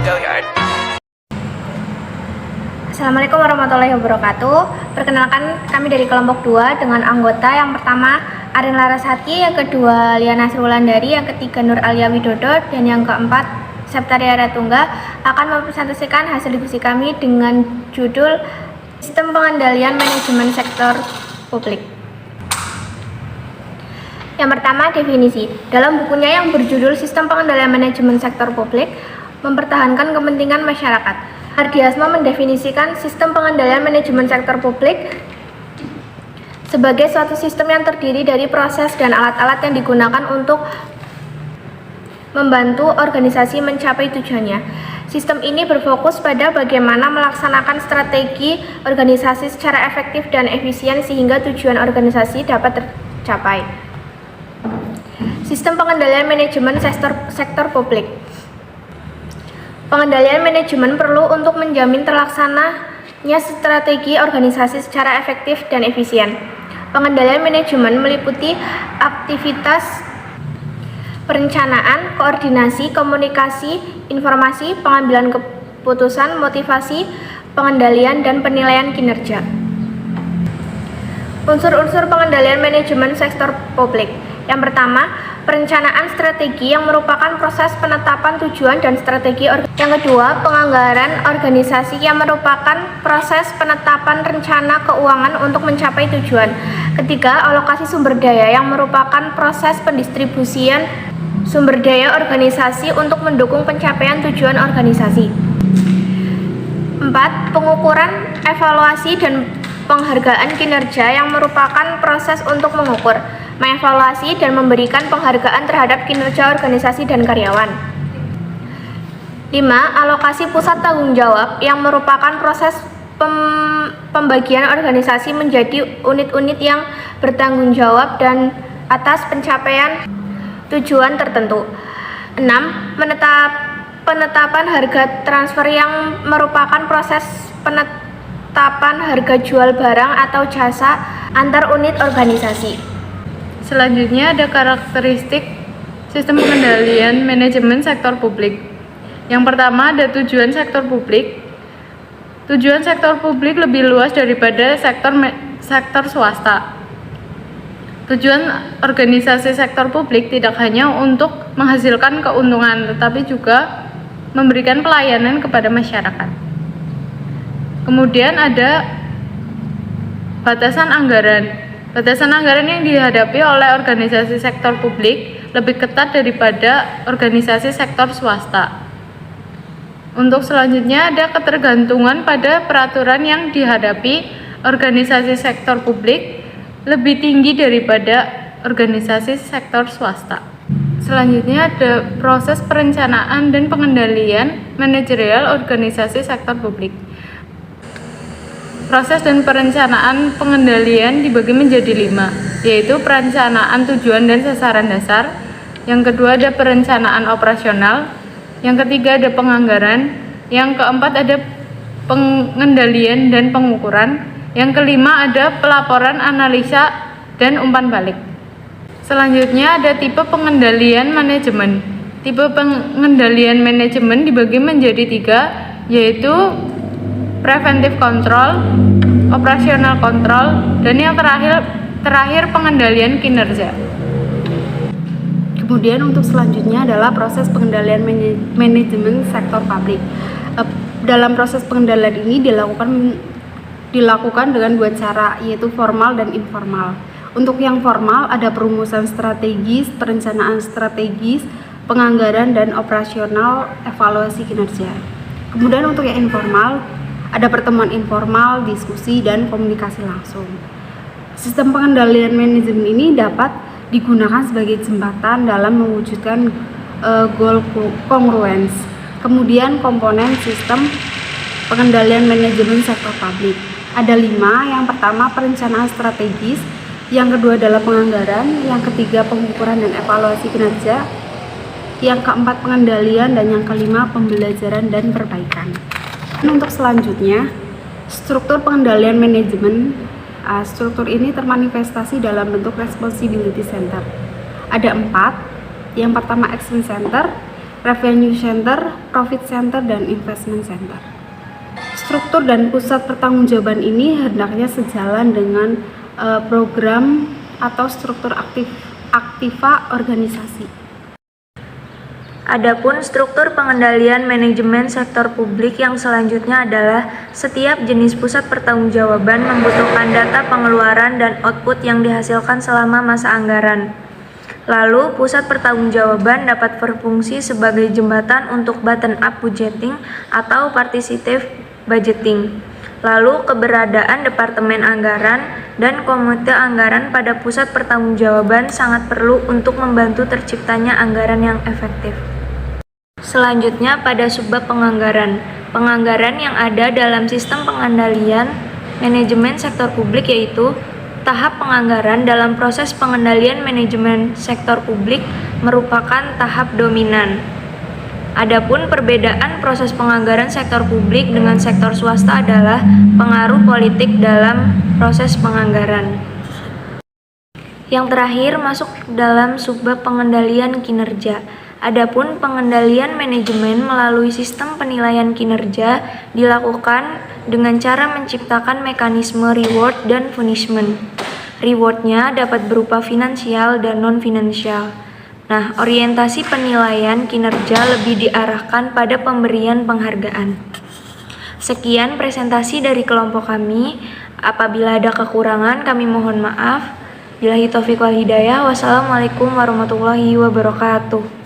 Gilliard. Assalamualaikum warahmatullahi wabarakatuh. Perkenalkan, kami dari kelompok 2 dengan anggota yang pertama Arin Larasati, yang kedua Liana Sriwulandari, yang ketiga Nur Alia Widodo, dan yang keempat Septaria Ratungga akan mempresentasikan hasil diskusi kami dengan judul Sistem Pengendalian Manajemen Sektor Publik. Yang pertama, definisi. Dalam bukunya yang berjudul Sistem Pengendalian Manajemen Sektor Publik, mempertahankan kepentingan masyarakat, Ardiasma mendefinisikan sistem pengendalian manajemen sektor publik sebagai suatu sistem yang terdiri dari proses dan alat-alat yang digunakan untuk membantu organisasi mencapai tujuannya. Sistem ini berfokus pada bagaimana melaksanakan strategi organisasi secara efektif dan efisien sehingga tujuan organisasi dapat tercapai. Sistem pengendalian manajemen sektor publik. Pengendalian manajemen perlu untuk menjamin terlaksananya strategi organisasi secara efektif dan efisien. Pengendalian manajemen meliputi aktivitas perencanaan, koordinasi, komunikasi, informasi, pengambilan keputusan, motivasi, pengendalian, dan penilaian kinerja. Unsur-unsur pengendalian manajemen sektor publik. Yang pertama, perencanaan strategi yang merupakan proses penetapan tujuan dan strategi. Yang kedua, penganggaran organisasi yang merupakan proses penetapan rencana keuangan untuk mencapai tujuan. Ketiga, alokasi sumber daya yang merupakan proses pendistribusian sumber daya organisasi untuk mendukung pencapaian tujuan organisasi. 4. Pengukuran, evaluasi, dan penghargaan kinerja yang merupakan proses untuk mengukur, mengevaluasi, dan memberikan penghargaan terhadap kinerja organisasi dan karyawan. 5. Alokasi pusat tanggung jawab yang merupakan proses pembagian organisasi menjadi unit-unit yang bertanggung jawab dan atas pencapaian tujuan tertentu. 6. Penetapan harga transfer yang merupakan proses penetapan harga jual barang atau jasa antar unit organisasi. Selanjutnya ada karakteristik sistem pengendalian manajemen sektor publik. Yang pertama ada tujuan sektor publik. Tujuan sektor publik lebih luas daripada sektor swasta. Tujuan organisasi sektor publik tidak hanya untuk menghasilkan keuntungan, tetapi juga memberikan pelayanan kepada masyarakat. Kemudian ada batasan anggaran. Batasan anggaran yang dihadapi oleh organisasi sektor publik lebih ketat daripada organisasi sektor swasta. Untuk selanjutnya ada ketergantungan pada peraturan yang dihadapi organisasi sektor publik lebih tinggi daripada organisasi sektor swasta. Selanjutnya ada proses perencanaan dan pengendalian manajerial organisasi sektor publik. Proses dan perencanaan pengendalian dibagi menjadi 5, yaitu perencanaan tujuan dan sasaran dasar. Yang kedua ada perencanaan operasional. Yang ketiga ada penganggaran. Yang keempat ada pengendalian dan pengukuran. Yang kelima ada pelaporan, analisa, dan umpan balik. Selanjutnya ada tipe pengendalian manajemen. Tipe pengendalian manajemen dibagi menjadi 3, yaitu preventive control, operational control, dan yang terakhir pengendalian kinerja. Kemudian untuk selanjutnya adalah proses pengendalian manajemen sektor publik. Dalam proses pengendalian ini dilakukan dengan 2 cara, yaitu formal dan informal. Untuk yang formal ada perumusan strategis, perencanaan strategis, penganggaran, dan operasional, evaluasi kinerja. Kemudian untuk yang informal ada pertemuan informal, diskusi, dan komunikasi langsung. Sistem pengendalian manajemen ini dapat digunakan sebagai jembatan dalam mewujudkan goal congruence. Kemudian komponen sistem pengendalian manajemen sektor publik. Ada 5, yang pertama perencanaan strategis, yang kedua adalah penganggaran, yang ketiga pengukuran dan evaluasi kinerja, yang keempat pengendalian, dan yang kelima pembelajaran dan perbaikan. Untuk selanjutnya, struktur pengendalian manajemen. Struktur ini termanifestasi dalam bentuk responsibility center. Ada 4. Yang pertama action center, revenue center, profit center, dan investment center. Struktur dan pusat pertanggungjawaban ini hendaknya sejalan dengan program atau struktur aktiva organisasi. Adapun struktur pengendalian manajemen sektor publik yang selanjutnya adalah setiap jenis pusat pertanggungjawaban membutuhkan data pengeluaran dan output yang dihasilkan selama masa anggaran. Lalu, pusat pertanggungjawaban dapat berfungsi sebagai jembatan untuk bottom-up budgeting atau participative budgeting. Lalu, keberadaan Departemen Anggaran dan Komite Anggaran pada pusat pertanggungjawaban sangat perlu untuk membantu terciptanya anggaran yang efektif. Selanjutnya, pada subbab penganggaran. Penganggaran yang ada dalam sistem pengendalian manajemen sektor publik yaitu tahap penganggaran dalam proses pengendalian manajemen sektor publik merupakan tahap dominan. Adapun perbedaan proses penganggaran sektor publik dengan sektor swasta adalah pengaruh politik dalam proses penganggaran. Yang terakhir masuk dalam subbab pengendalian kinerja. Adapun pengendalian manajemen melalui sistem penilaian kinerja dilakukan dengan cara menciptakan mekanisme reward dan punishment. Rewardnya dapat berupa finansial dan non-finansial. Nah, orientasi penilaian kinerja lebih diarahkan pada pemberian penghargaan. Sekian presentasi dari kelompok kami. Apabila ada kekurangan, kami mohon maaf. Billahi taufiq wal hidayah. Wassalamualaikum warahmatullahi wabarakatuh.